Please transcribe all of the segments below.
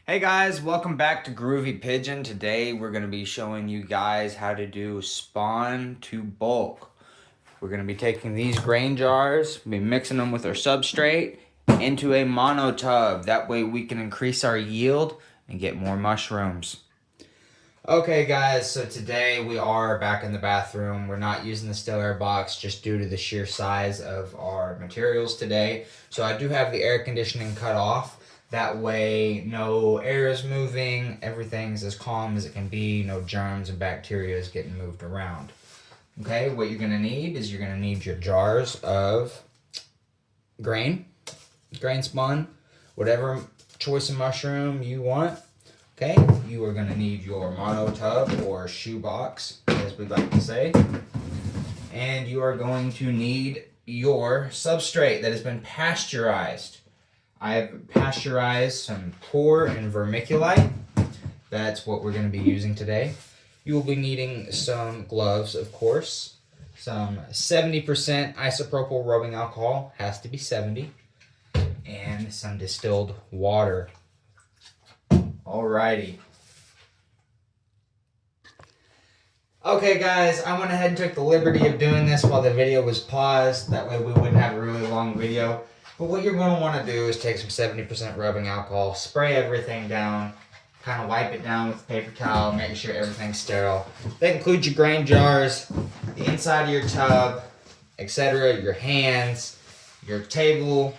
Hey guys, welcome back to Groovy Pigeon. Today we're going to be showing you guys how to do spawn to bulk. We're going to be taking these grain jars, be mixing them with our substrate into a mono tub. That way we can increase our yield and get more mushrooms. Okay guys, so today we are back in the bathroom. We're not using the still air box just due to the sheer size of our materials today. So I do have the air conditioning cut off. That way no air is moving, everything's as calm as it can be, no germs and bacteria is getting moved around. Okay, what you're gonna need is you're gonna need your jars of grain spun, whatever choice of mushroom you want. Okay, you are going to need your mono tub or shoe box, as we like to say. And you are going to need your substrate that has been pasteurized. I have pasteurized some core and vermiculite. That's what we're going to be using today. You will be needing some gloves, of course. Some 70% isopropyl rubbing alcohol, has to be 70. And some distilled water. Alrighty. Okay guys, I went ahead and took the liberty of doing this while the video was paused. That way we wouldn't have a really long video. But what you're going to want to do is take some 70% rubbing alcohol, spray everything down, kind of wipe it down with a paper towel, make sure everything's sterile. That includes your grain jars, the inside of your tub, etc., your hands, your table,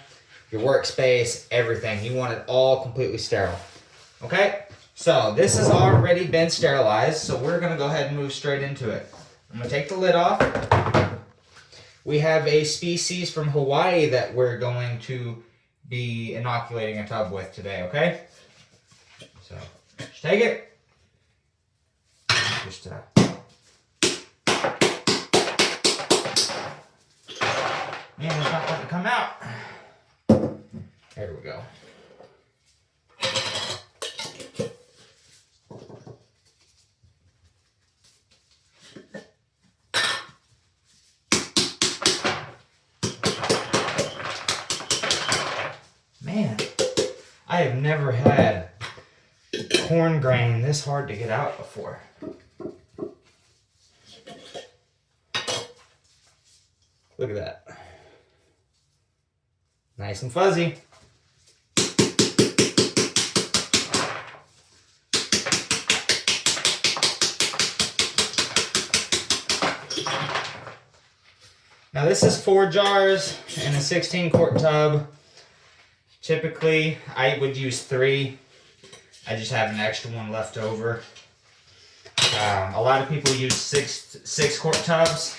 your workspace, everything. You want it all completely sterile. Okay, so this has already been sterilized, so we're going to go ahead and move straight into it. I'm going to take the lid off. We have a species from Hawaii that we're going to be inoculating a tub with today, okay? So, just take it. Just, man, it's not letting it come out. There we go. Man, I have never had corn grain this hard to get out before. Look at that. Nice and fuzzy. Now this is 4 jars in a 16-quart tub. Typically, I would use 3. I just have an extra one left over. A lot of people use 6-quart tubs.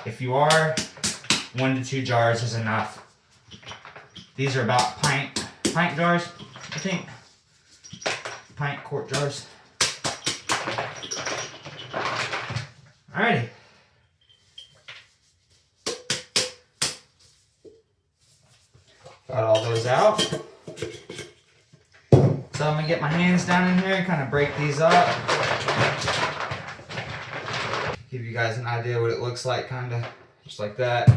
If you are, 1 to 2 jars is enough. These are about pint jars, I think. Quart jars. Alrighty. Got all those out. So I'm going to get my hands down in here and kind of break these up. Give you guys an idea what it looks like, kind of just like that.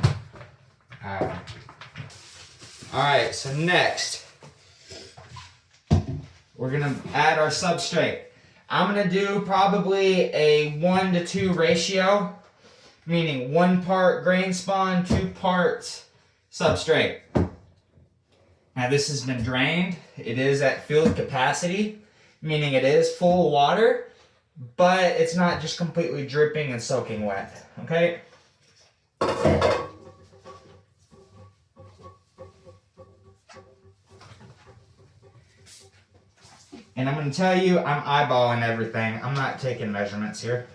Alright, so next, we're going to add our substrate. I'm going to do probably a 1 to 2 ratio, meaning 1 part grain spawn, 2 parts substrate. Now this has been drained. It is at filled capacity, meaning it is full of water, but it's not just completely dripping and soaking wet, okay? And I'm going to tell you, I'm eyeballing everything. I'm not taking measurements here.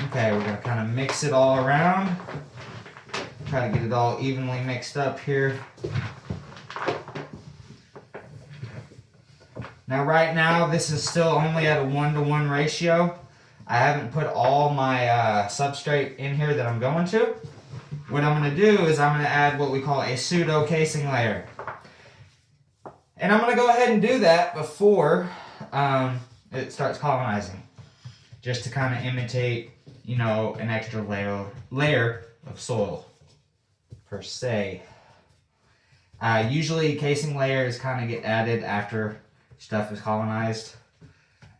Okay, we're going to kind of mix it all around. Try to get it all evenly mixed up here. Now right now, this is still only at a 1 to 1 ratio. I haven't put all my substrate in here that I'm going to. What I'm going to do is I'm going to add what we call a pseudo casing layer. And I'm going to go ahead and do that before it starts colonizing, just to kind of imitate, you know, an extra layer of soil, per se. Usually casing layers kind of get added after stuff is colonized.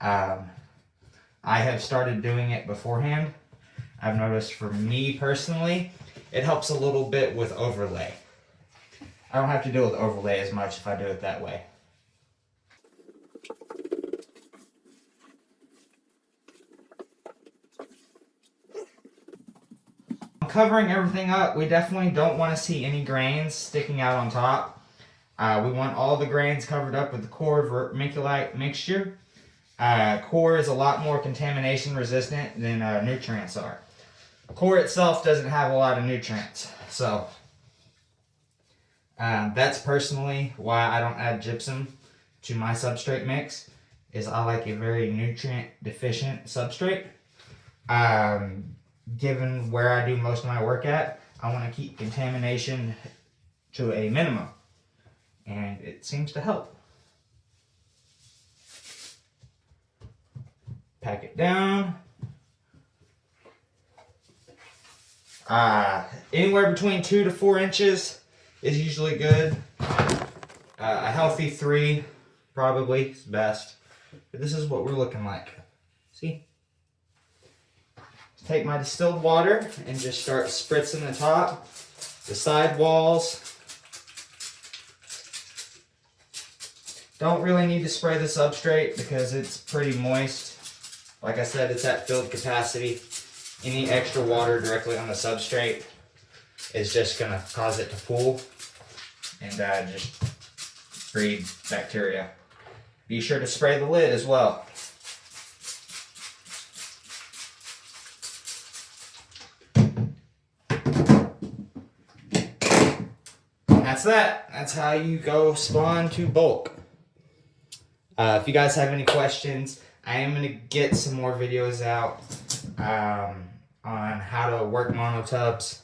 I have started doing it beforehand. I've noticed for me personally, it helps a little bit with overlay. I don't have to deal with overlay as much if I do it that way. Covering everything up, we definitely don't want to see any grains sticking out on top. We want all the grains covered up with the Coir Vermiculite mixture. Coir is a lot more contamination resistant than nutrients are. Coir itself doesn't have a lot of nutrients, so that's personally why I don't add gypsum to my substrate mix, is I like a very nutrient deficient substrate. Given where I do most of my work at, I want to keep contamination to a minimum, and it seems to help. Pack it down. Anywhere between 2 to 4 inches is usually good. A healthy 3 probably is best. But this is what we're looking like. See? Take my distilled water and just start spritzing the top, the side walls. Don't really need to spray the substrate because it's pretty moist. Like I said, it's at filled capacity. Any extra water directly on the substrate is just going to cause it to pool and just breed bacteria. Be sure to spray the lid as well. That's that. That's how you go spawn to bulk. If you guys have any questions, I am going to get some more videos out on how to work monotubs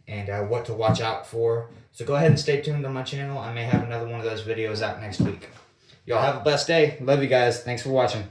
and what to watch out for. So go ahead and stay tuned on my channel. I may have another one of those videos out next week. Y'all have a blessed day. Love you guys. Thanks for watching.